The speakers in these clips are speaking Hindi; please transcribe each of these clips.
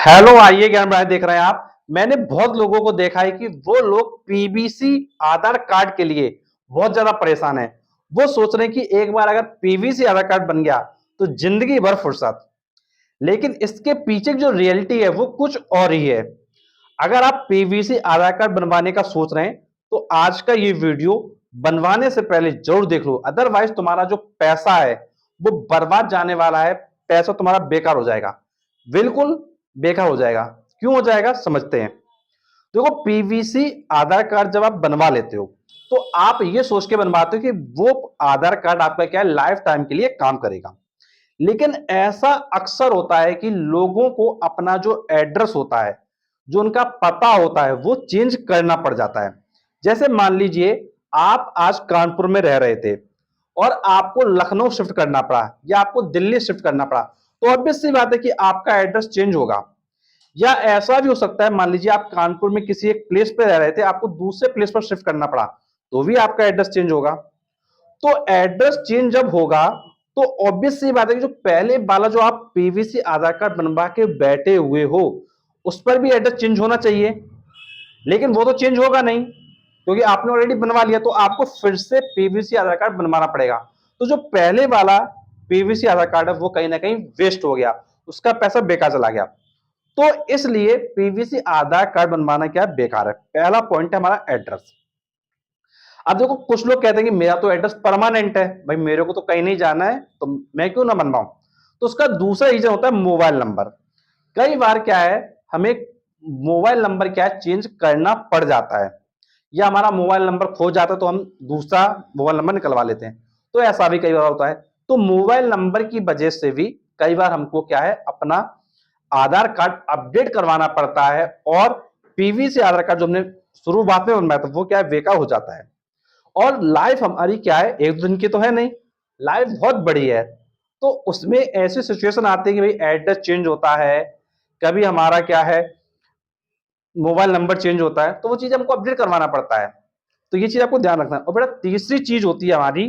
हेलो, आइए ज्ञान बढ़ाए देख रहे हैं आप। मैंने बहुत लोगों को देखा है कि वो लोग पीवीसी आधार कार्ड के लिए बहुत ज्यादा परेशान है। वो सोच रहे हैं कि एक बार अगर पीवीसी आधार कार्ड बन गया तो जिंदगी भर फुर्सत। लेकिन इसके पीछे की जो रियलिटी है वो कुछ और ही है। अगर आप पीवीसी आधार कार्ड बनवाने का सोच रहे हैं तो आज का ये वीडियो बनवाने से पहले जरूर देख लो, अदरवाइज तुम्हारा जो पैसा है वो बर्बाद जाने वाला है। पैसा तुम्हारा बेकार हो जाएगा, बिल्कुल बेकार हो जाएगा। क्यों हो जाएगा समझते हैं। देखो, पीवीसी आधार कार्ड जब आप बनवा लेते हो तो आप ये सोच के बनवाते हो कि वो आधार कार्ड आपका क्या है, लाइफ टाइम के लिए काम करेगा। लेकिन ऐसा अक्सर होता है कि लोगों को अपना जो एड्रेस होता है, जो उनका पता होता है, वो चेंज करना पड़ जाता है। जैसे मान लीजिए आप आज कानपुर में रह रहे थे और आपको लखनऊ शिफ्ट करना पड़ा या आपको दिल्ली शिफ्ट करना पड़ा, तो ऑब्वियस सी बात है कि आपका एड्रेस चेंज होगा। या ऐसा भी हो सकता है, मान लीजिए आप कानपुर में किसी एक प्लेस पे रह रहे थे, आपको दूसरे प्लेस पर शिफ्ट करना पड़ा, तो भी आपका एड्रेस चेंज होगा। तो एड्रेस चेंज जब होगा तो ऑब्वियस सी बात है कि जो पहले वाला जो आप पीवीसी आधार कार्ड बनवा के बैठे हुए हो उस पर भी एड्रेस चेंज होना चाहिए। लेकिन वो तो चेंज होगा नहीं क्योंकि आपने ऑलरेडी बनवा लिया, तो आपको फिर से पीवीसी आधार कार्ड बनवाना पड़ेगा। तो जो पहले वाला पीवीसी आधार कार्ड है वो कहीं ना कहीं वेस्ट हो गया, उसका पैसा बेकार चला गया। तो इसलिए पीवीसी आधार कार्ड बनवाना क्या बेकार है। पहला पॉइंट है हमारा एड्रेस। अब देखो, कुछ लोग कहते हैं कि मेरा तो एड्रेस परमानेंट है, भाई मेरे को तो कहीं नहीं जाना है तो मैं क्यों ना बनवाऊं। तो उसका दूसरा रीजन होता है मोबाइल नंबर। कई बार क्या है, हमें मोबाइल नंबर क्या है चेंज करना पड़ जाता है, या हमारा मोबाइल नंबर खो जाता है तो हम दूसरा मोबाइल नंबर निकलवा लेते हैं। तो ऐसा भी कई बार होता है। तो मोबाइल नंबर की वजह से भी कई बार हमको क्या है, अपना आधार कार्ड अपडेट करवाना पड़ता है और पीवीसी आधार कार्ड जो हमने शुरुआत में बनवाया था वो क्या है, बेकार हो जाता है। और लाइफ हमारी क्या है, एक दो दिन की तो है नहीं, लाइफ बहुत बड़ी है। तो उसमें ऐसी सिचुएशन आती है कि भाई एड्रेस चेंज होता है, कभी हमारा क्या है, मोबाइल नंबर चेंज होता है, तो वो चीज हमको अपडेट करवाना पड़ता है। तो ये चीज आपको ध्यान रखना है। और बेटा, तीसरी चीज होती है हमारी,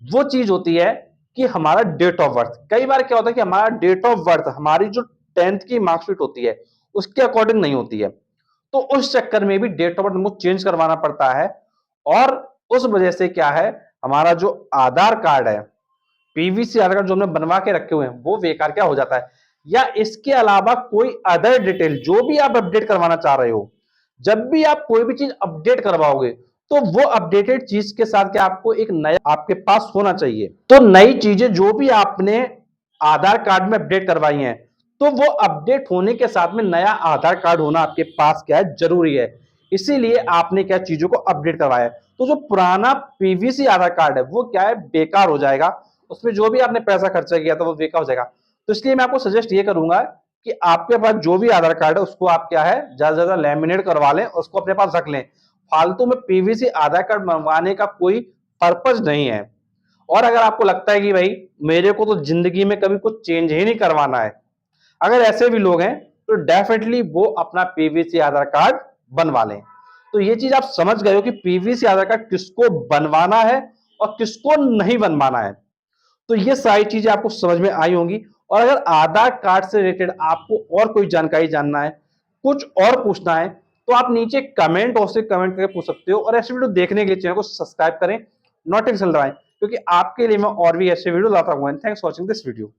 वो चीज होती है कि हमारा डेट ऑफ बर्थ। कई बार क्या होता है कि हमारा डेट ऑफ बर्थ हमारी जो 10th की मार्कशीट होती है उसके अकॉर्डिंग नहीं होती है। तो उस चक्कर में भी डेट ऑफ बर्थ हमको चेंज करवाना पड़ता है। और उस वजह से क्या है, हमारा जो आधार कार्ड है, पीवीसी आधार कार्ड जो हमने बनवा के रखे हुए हैं वो बेकार क्या हो जाता है। या इसके अलावा कोई अदर डिटेल जो भी आप अपडेट करवाना चाह रहे हो, जब भी आप कोई भी चीज अपडेट करवाओगे तो वो अपडेटेड चीज के साथ क्या आपको एक नया आपके पास होना चाहिए। तो नई चीजें जो भी आपने आधार कार्ड में अपडेट करवाई हैं, तो वो अपडेट होने के साथ में नया आधार कार्ड होना आपके पास क्या है, जरूरी है। इसीलिए आपने क्या चीजों को अपडेट करवाया है। तो जो पुराना पीवीसी आधार कार्ड है वो क्या है, बेकार हो जाएगा। उसमें जो भी आपने पैसा खर्चा किया था वो बेकार हो जाएगा। तो इसलिए मैं आपको सजेस्ट ये करूंगा कि आपके पास जो भी आधार कार्ड है उसको आप क्या है, ज्यादा से ज्यादा लैमिनेट करवा लें, उसको अपने पास रख लें। फालतू में पीवीसी आधार कार्ड बनवाने का कोई पर्पज नहीं है। और अगर आपको लगता है कि भाई मेरे को तो जिंदगी में कभी कुछ चेंज ही नहीं करवाना है, अगर ऐसे भी लोग हैं तो डेफिनेटली वो अपना पीवीसी आधार कार्ड बनवा लें। तो ये चीज आप समझ गए हो कि पीवीसी आधार कार्ड किसको बनवाना है और किसको नहीं बनवाना है। तो ये सारी चीजें आपको समझ में आई होंगी। और अगर आधार कार्ड से रिलेटेड आपको और कोई जानकारी जानना है, कुछ और पूछना है, तो आप नीचे कमेंट बॉक्स से कमेंट करके पूछ सकते हो। और ऐसे वीडियो देखने के लिए चैनल को सब्सक्राइब करें, नोटिफिकेशन दबाएं, क्योंकि आपके लिए मैं और भी ऐसे वीडियो लाता हूं। Thanks for watching this video.